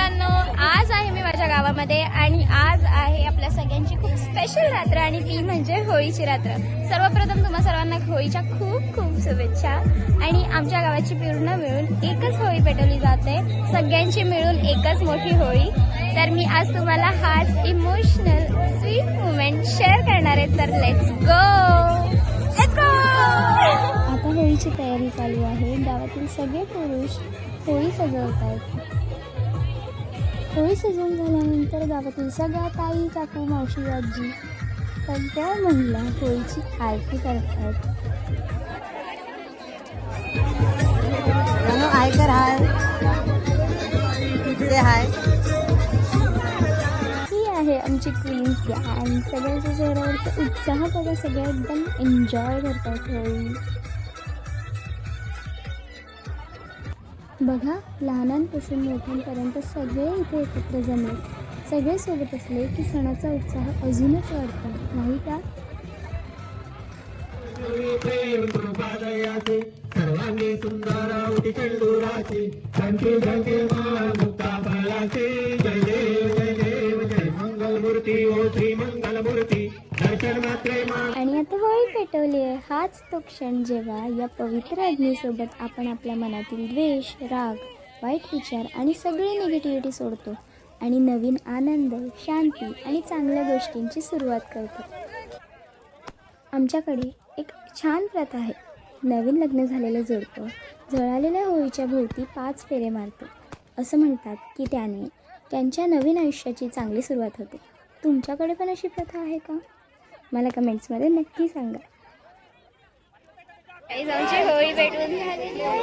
मित्रांनो, आज आहे मी माझ्या गावामध्ये आणि आज आहे आपल्या सगळ्यांची खूप स्पेशल रात्र आणि ती म्हणजे होळीची रात्र. सर्वप्रथम तुम्हा सर्वांना होळीच्या खूप खूप शुभेच्छा. आणि आमच्या गावाची पूर्ण मिळून एकच होळी पेटवली जाते, सगळ्यांची मिळून एकच मोठी होळी. तर मी आज तुम्हाला हाच इमोशनल स्वीट मुमेंट शेअर करणार आहे. तर लेट्स गो. आता होळीची तयारी चालू आहे. गावातील सगळे पुरुष होळी सजवत आहेत. होळी सजवून झाल्यानंतर गावातील सगळ्या ताई, काकू, मावशी, आजी सगळ्या महिला होळीची आरती करतात. हाय कर हाय से हाय. ही आहे आमची क्वीन्स गँग. सगळ्यांच्या चेहऱ्यावरचा उत्साह बघा, सगळे एकदम एन्जॉय करतात होळी. बघा, लहानांपासून मोठ्यांपर्यंत सगळे इथे एकत्र जमले. सगळे सोबत असले की सणाचा उत्साह अजूनच वाढतो, नाही का? सर्वांगी सुंदरावती चंदुराची कंठी जगे मुक्ता फळाची. जय देव जय देव जय मंगलमूर्ती ओ श्री मंगलमूर्ती. दर्शन मात्रे आणि आता होळी पेटवली आहे. हाच तो क्षण जेव्हा या पवित्र अग्नीसोबत आपण आपल्या मनातील द्वेष, राग, वाईट विचार आणि सगळी निगेटिव्हिटी सोडतो आणि नवीन आनंद, शांती आणि चांगल्या गोष्टींची सुरुवात करतो. आमच्याकडे एक छान प्रथा आहे. नवीन लग्न झालेलं जोडपं जळालेल्या होळीच्या भोवती 5 फेरे मारतो. असं म्हणतात की त्याने त्यांच्या नवीन आयुष्याची चांगली सुरुवात होते. तुमच्याकडे पण अशी प्रथा आहे का? मला कमेंट्समध्ये नक्की सांगा. काही आमची होळी पेटवून झालेली आहे.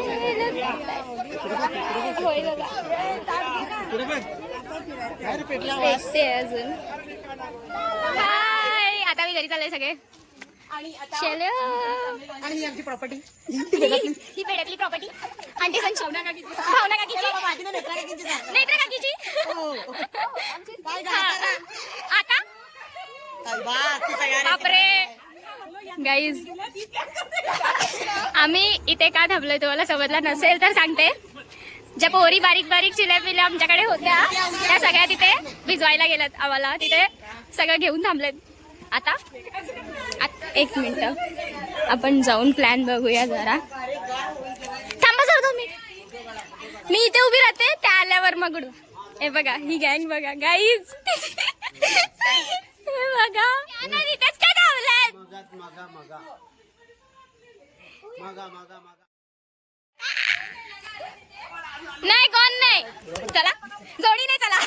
होळी बघा पेटते अजून. हाय, आता मी घरी चालले सगळे. चलो. आणि ही आमची प्रॉपर्टी, ही पेटकली प्रॉपर्टी आंटी संची, भावना काकीची, नेत्रा काकीची. आता बापरे गाईज, आम्ही इथे का थांबलोय तुम्हाला समजलं नसेल तर सांगते. ज्या पोरी बारीक बारीक चिल्या पिल्या आमच्याकडे होत्या त्या सगळ्या तिथे भिजवायला गेल्यात. आम्हाला तिथे सगळं घेऊन थांबलेत. आता एक मिनिट, आपण जाऊन प्लॅन बघूया जरा. थांबा सर तुम्ही, मी इथे उभी राहते, त्या आल्यावर मग उडू. हे बघा, ही गँग बघा गाईज. हे बघा, तिथेच काय धावल्यात. नाही कोण नाही, चला जोडी नाही, चला.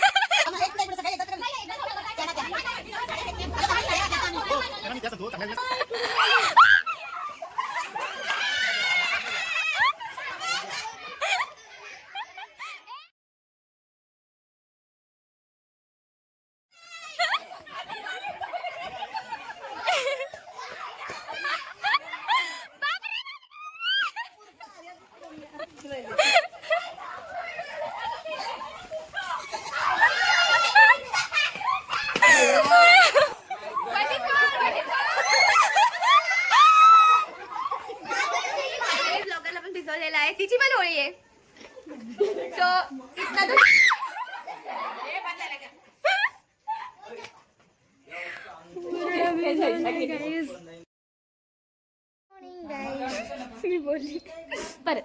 आहे तिची पण होळी आहे. सो मी बोलली परत.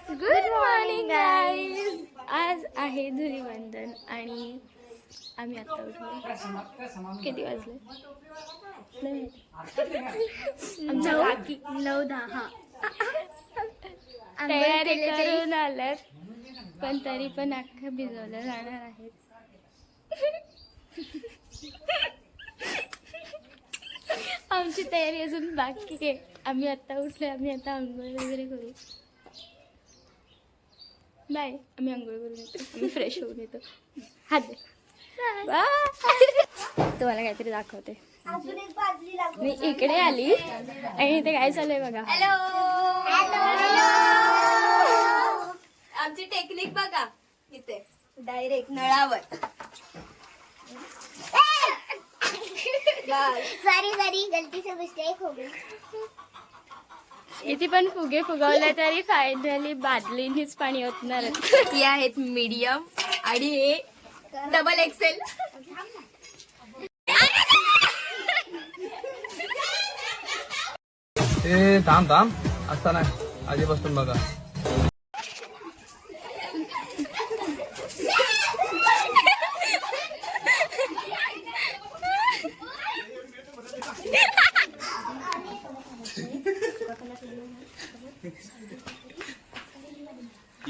Good morning guys. आज आहे धुलीवंदन आणि आम्ही आता उठलो. किती वाजले? आमच्या काकी 9-10 तयारी करून आल्यात, पण तरी पण अख्खं भिजवलं जाणार आहेत. आमची तयारी अजून बाकी आहे. आम्ही आता उठलो, आम्ही आता आंघोळ वगैरे करू. बाय, आम्ही आंघोळ करून येतो, आम्ही फ्रेश होऊन येतो. हात दे. तुम्हाला काहीतरी दाखवते. मी इकडे आली आणि इथे काय चालू आहे बघा. आमची टेक्निक बघा, इथे डायरेक्ट नळावर. सॉरी गलती से मिस्टेक हो गई. इथे पण फुगे फुगवले तरी फायनली बादलीनीच पाणी ओतणार. ती आहेत मीडियम आणि हे डबल एक्सेल. ते थांब असता नाही आधीपासून बघा.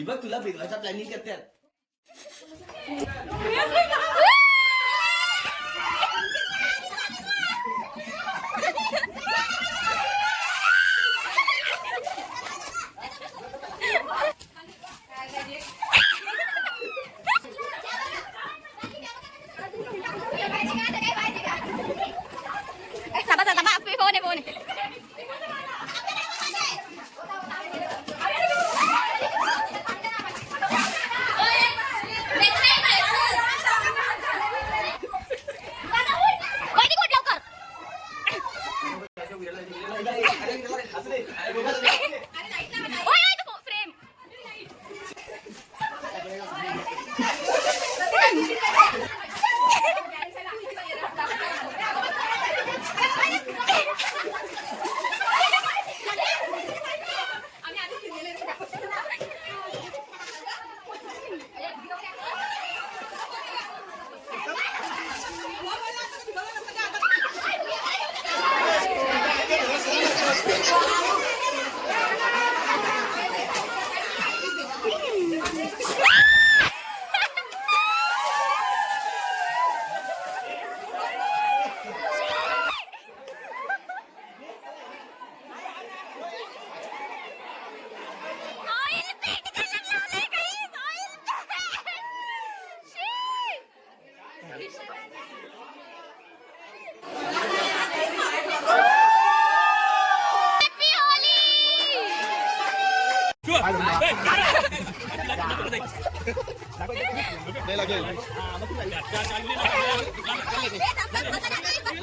बघ तुला बिघडायचा प्लॅनिंग करतात. फोन आहे.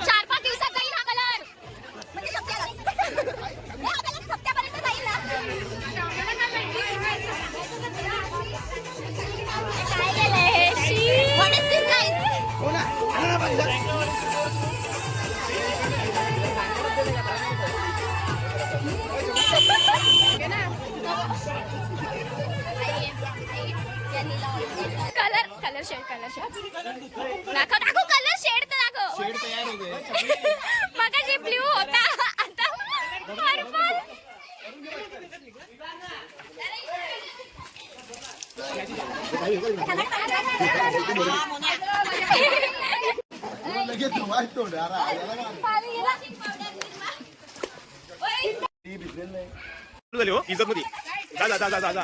चार 5 दिवसात जाईल हा कलर. म्हणजे सप्त्यापर्यंत जाईल ना. काय केलंय हे? What is this guys? Colour shade दाखव कलर शेड तर दाखव. मगाशी ब्ल्यू होता आता पर्पल. इज्जत मध्ये जा.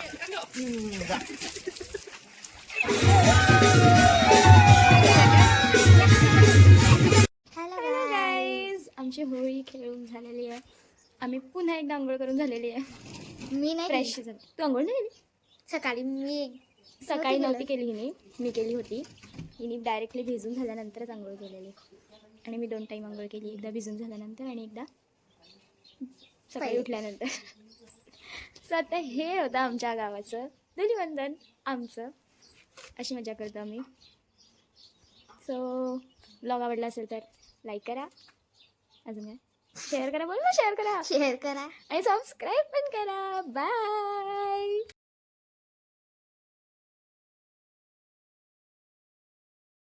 हॅलो गाईज, आमची होळी खेळून झालेली आहे. आम्ही पुन्हा एकदा आंघोळ करून झालेली आहे. मी नाही फ्रेश झाली. तू आंघोळ नाही केली? सकाळी मी सकाळी नव्हती केली हिने, मी केली होती. हिने डायरेक्टली भिजून झाल्यानंतरच आंघोळ केलेली. आणि मी 2 टाईम आंघोळ केली, एकदा भिजून झाल्यानंतर आणि एकदा सकाळी उठल्यानंतर. सो आता हे होतं आमच्या गावाचं धुलीवंदन आमचं. अशी मजा करतो आम्ही. सो ब्लॉग आवडला असेल तर लाईक करा, अजून काय शेअर करा, बोल ना शेअर करा शेअर करा. आणि सबस्क्राईब पण करा. बाय.